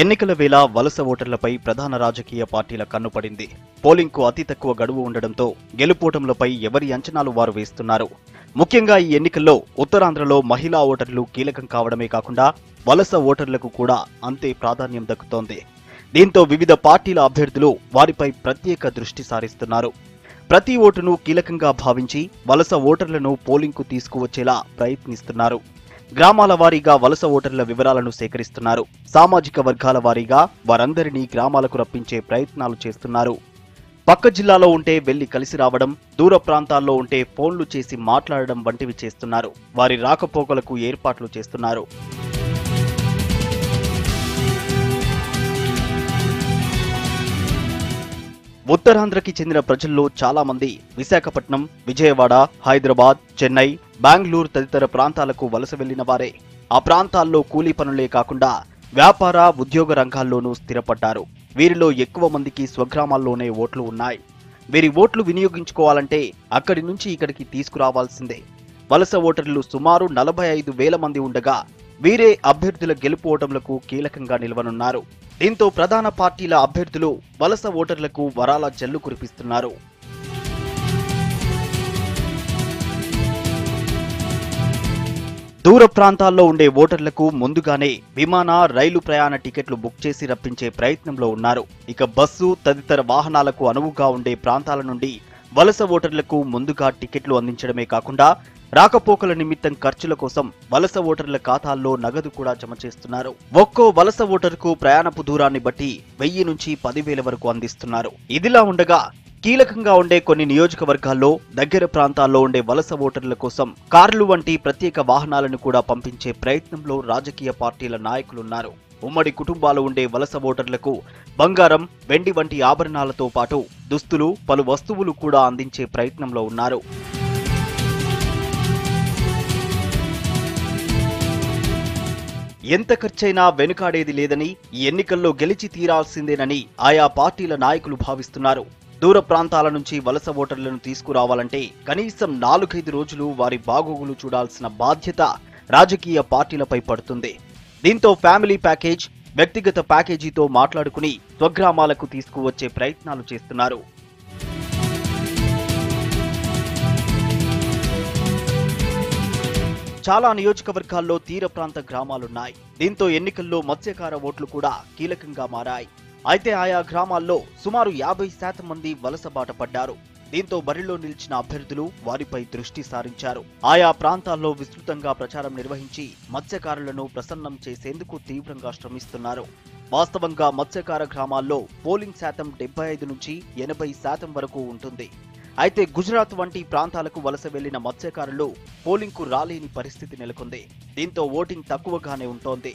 ఎన్నికల వేళ వలస ఓటర్లపై ప్రధాన రాజకీయ పార్టీల కన్నుపడింది. పోలింగ్కు అతి తక్కువ గడువు ఉండడంతో గెలుపోటములపై ఎవరి అంచనాలు వారు వేస్తున్నారు. ముఖ్యంగా ఈ ఎన్నికల్లో ఉత్తరాంధ్రలో మహిళా ఓటర్లు కీలకం కావడమే కాకుండా వలస ఓటర్లకు కూడా అంతే ప్రాధాన్యం దక్కుతోంది. దీంతో వివిధ పార్టీల అభ్యర్థులు వారిపై ప్రత్యేక దృష్టి సారిస్తున్నారు. ప్రతి ఓటును కీలకంగా భావించి వలస ఓటర్లను పోలింగ్కు తీసుకువచ్చేలా ప్రయత్నిస్తున్నారు. గ్రామాల వారీగా వలస ఓటర్ల వివరాలను సేకరిస్తున్నారు. సామాజిక వర్గాల వారీగా వారందరినీ గ్రామాలకు రప్పించే ప్రయత్నాలు చేస్తున్నారు. పక్క జిల్లాలో ఉంటే వెళ్లి కలిసి రావడం, దూర ప్రాంతాల్లో ఉంటే ఫోన్లు చేసి మాట్లాడడం వంటివి చేస్తున్నారు. వారి రాకపోకలకు ఏర్పాట్లు చేస్తున్నారు. ఉత్తరాంధ్రకి చెందిన ప్రజల్లో చాలా మంది విశాఖపట్నం, విజయవాడ, హైదరాబాద్, చెన్నై, బెంగళూరు తదితర ప్రాంతాలకు వలస వెళ్లిన వారే. ఆ ప్రాంతాల్లో కూలీ పనులే కాకుండా వ్యాపార, ఉద్యోగ రంగాల్లోనూ స్థిరపడ్డారు. వీరిలో ఎక్కువ మందికి స్వగ్రామాల్లోనే ఓట్లు ఉన్నాయి. వీరి ఓట్లు వినియోగించుకోవాలంటే అక్కడి నుంచి ఇక్కడికి తీసుకురావాల్సిందే. వలస ఓటర్లు సుమారు 45,000 మంది ఉండగా వీరే అభ్యర్థుల గెలుపోటములకు కీలకంగా నిలవనున్నారు. దీంతో ప్రధాన పార్టీల అభ్యర్థులు వలస ఓటర్లకు వరాల జల్లు కురిపిస్తున్నారు. దూర ప్రాంతాల్లో ఉండే ఓటర్లకు ముందుగానే విమాన, రైలు ప్రయాణ టికెట్లు బుక్ చేసి రప్పించే ప్రయత్నంలో ఉన్నారు. ఇక బస్సు తదితర వాహనాలకు అనువుగా ఉండే ప్రాంతాల నుండి వలస ఓటర్లకు ముందుగా టికెట్లు అందించడమే కాకుండా రాకపోకల నిమిత్తం ఖర్చుల కోసం వలస ఓటర్ల ఖాతాల్లో నగదు కూడా జమ చేస్తున్నారు. ఒక్కో వలస ఓటరుకు ప్రయాణపు దూరాన్ని బట్టి 1000 నుంచి 10,000 వరకు అందిస్తున్నారు. ఇదిలా ఉండగా కీలకంగా ఉండే కొన్ని నియోజకవర్గాల్లో దగ్గర ప్రాంతాల్లో ఉండే వలస ఓటర్ల కోసం కార్లు వంటి ప్రత్యేక వాహనాలను కూడా పంపించే ప్రయత్నంలో రాజకీయ పార్టీల నాయకులున్నారు. ఉమ్మడి కుటుంబాలు ఉండే వలస ఓటర్లకు బంగారం, వెండి వంటి ఆభరణాలతో పాటు దుస్తులు, పలు వస్తువులు కూడా అందించే ప్రయత్నంలో ఉన్నారు. ఎంత ఖర్చైనా వెనుకాడేది లేదని, ఈ ఎన్నికల్లో గెలిచి తీరాల్సిందేనని ఆయా పార్టీల నాయకులు భావిస్తున్నారు. దూర ప్రాంతాల నుంచి వలస ఓటర్లను తీసుకురావాలంటే కనీసం 4-5 రోజులు వారి బాగోగులు చూడాల్సిన బాధ్యత రాజకీయ పార్టీలపై పడుతుంది. దీంతో ఫ్యామిలీ ప్యాకేజ్, వ్యక్తిగత ప్యాకేజీతో మాట్లాడుకుని స్వగ్రామాలకు తీసుకువచ్చే ప్రయత్నాలు చేస్తున్నారు. చాలా నియోజకవర్గాల్లో తీర ప్రాంత గ్రామాలున్నాయి. దీంతో ఎన్నికల్లో మత్స్యకార ఓట్లు కూడా కీలకంగా మారాయి. అయితే ఆయా గ్రామాల్లో సుమారు 50% మంది వలస బాట పడ్డారు. దీంతో బరిలో నిలిచిన అభ్యర్థులు వారిపై దృష్టి సారించారు. ఆయా ప్రాంతాల్లో విస్తృతంగా ప్రచారం నిర్వహించి మత్స్యకారులను ప్రసన్నం చేసేందుకు తీవ్రంగా శ్రమిస్తున్నారు. వాస్తవంగా మత్స్యకార గ్రామాల్లో పోలింగ్ శాతం 75 నుంచి 80% వరకు ఉంటుంది. అయితే గుజరాత్ వంటి ప్రాంతాలకు వలస వెళ్లిన మత్స్యకారులు పోలింగ్కు రాలేని పరిస్థితి నెలకొంది. దీంతో ఓటింగ్ తక్కువగానే ఉంటోంది.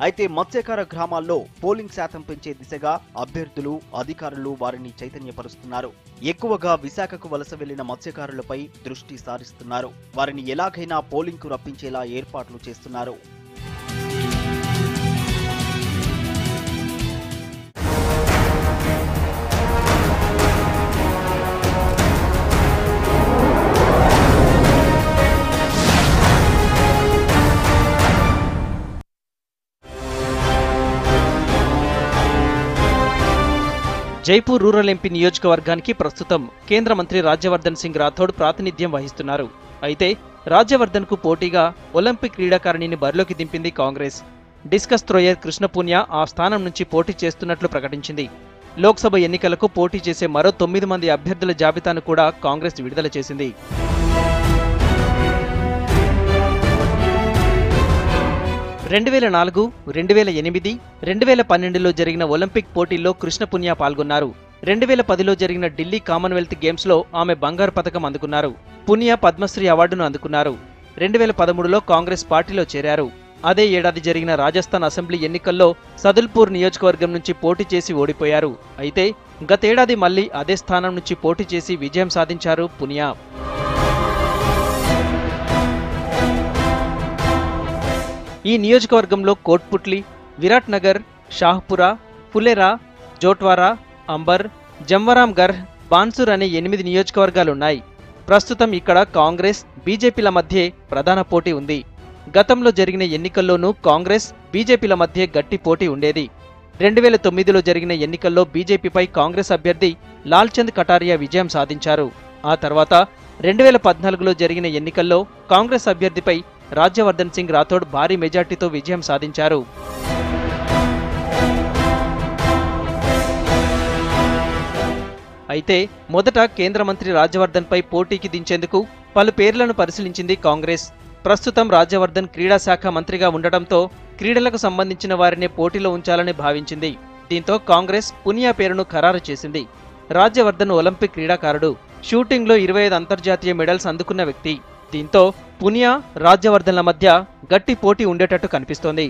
అయితే మత్స్యకార గ్రామాల్లో పోలింగ్ శాతం పెంచే దిశగా అభ్యర్థులు, అధికారులు వారిని చైతన్యపరుస్తున్నారు. ఎక్కువగా విశాఖకు వలస వెళ్లిన మత్స్యకారులపై దృష్టి సారిస్తున్నారు. వారిని ఎలాగైనా పోలింగ్కు రప్పించేలా ఏర్పాట్లు చేస్తున్నారు. జైపూర్ రూరల్ ఎంపీ నియోజకవర్గానికి ప్రస్తుతం కేంద్ర మంత్రి రాజ్యవర్ధన్ సింగ్ రాథోడ్ ప్రాతినిధ్యం వహిస్తున్నారు. అయితే రాజ్యవర్ధన్ కు పోటీగా ఒలింపిక్ క్రీడాకారిణిని బరిలోకి దింపింది కాంగ్రెస్. డిస్కస్ థ్రోయర్ కృష్ణ పునియా ఆ స్థానం నుంచి పోటీ చేస్తున్నట్లు ప్రకటించింది. లోక్సభ ఎన్నికలకు పోటీ చేసే మరో 9 మంది అభ్యర్థుల జాబితాను కూడా కాంగ్రెస్ విడుదల చేసింది. 2004, 2008, 2012లో జరిగిన ఒలింపిక్ పోటీల్లో కృష్ణ పునియా పాల్గొన్నారు. 2010లో జరిగిన ఢిల్లీ కామన్వెల్త్ గేమ్స్లో ఆమె బంగారు పతకం అందుకున్నారు. పునియా పద్మశ్రీ అవార్డును అందుకున్నారు. 2013లో కాంగ్రెస్ పార్టీలో చేరారు. అదే ఏడాది జరిగిన రాజస్థాన్ అసెంబ్లీ ఎన్నికల్లో సదుల్పూర్ నియోజకవర్గం నుంచి పోటీ చేసి ఓడిపోయారు. అయితే గతేడాది మళ్లీ అదే స్థానం నుంచి పోటీ చేసి విజయం సాధించారు పునియా. ఈ నియోజకవర్గంలో కోట్పుట్లి, విరాట్ నగర్, షాహ్పురా, ఫులేరా, జోట్వారా, అంబర్, జంవరాంగర్, బాన్సూర్ అనే 8 నియోజకవర్గాలున్నాయి. ప్రస్తుతం ఇక్కడ కాంగ్రెస్, బీజేపీల మధ్య ప్రధాన పోటీ ఉంది. గతంలో జరిగిన ఎన్నికల్లోనూ కాంగ్రెస్, బీజేపీల మధ్య గట్టి పోటీ ఉండేది. 2009లో జరిగిన ఎన్నికల్లో బీజేపీపై కాంగ్రెస్ అభ్యర్థి లాల్చంద్ కటారియా విజయం సాధించారు. ఆ తర్వాత 2014లో జరిగిన ఎన్నికల్లో కాంగ్రెస్ అభ్యర్థిపై రాజ్యవర్ధన్ సింగ్ రాథోడ్ భారీ మెజార్టీతో విజయం సాధించారు. అయితే మొదట కేంద్ర మంత్రి రాజ్యవర్ధన్పై పోటీకి దించేందుకు పలు పేర్లను పరిశీలించింది కాంగ్రెస్. ప్రస్తుతం రాజ్యవర్ధన్ క్రీడా శాఖ మంత్రిగా ఉండటంతో క్రీడలకు సంబంధించిన వారినే పోటీలో ఉంచాలని భావించింది. దీంతో కాంగ్రెస్ పునియా పేరును ఖరారు చేసింది. రాజ్యవర్ధన్ ఒలింపిక్ క్రీడాకారుడు, షూటింగ్లో 25 అంతర్జాతీయ మెడల్స్ అందుకున్న వ్యక్తి. దీంతో పునియా, రాజ్యవర్ధన్ల మధ్య గట్టి పోటీ ఉండేటట్టు కనిపిస్తోంది.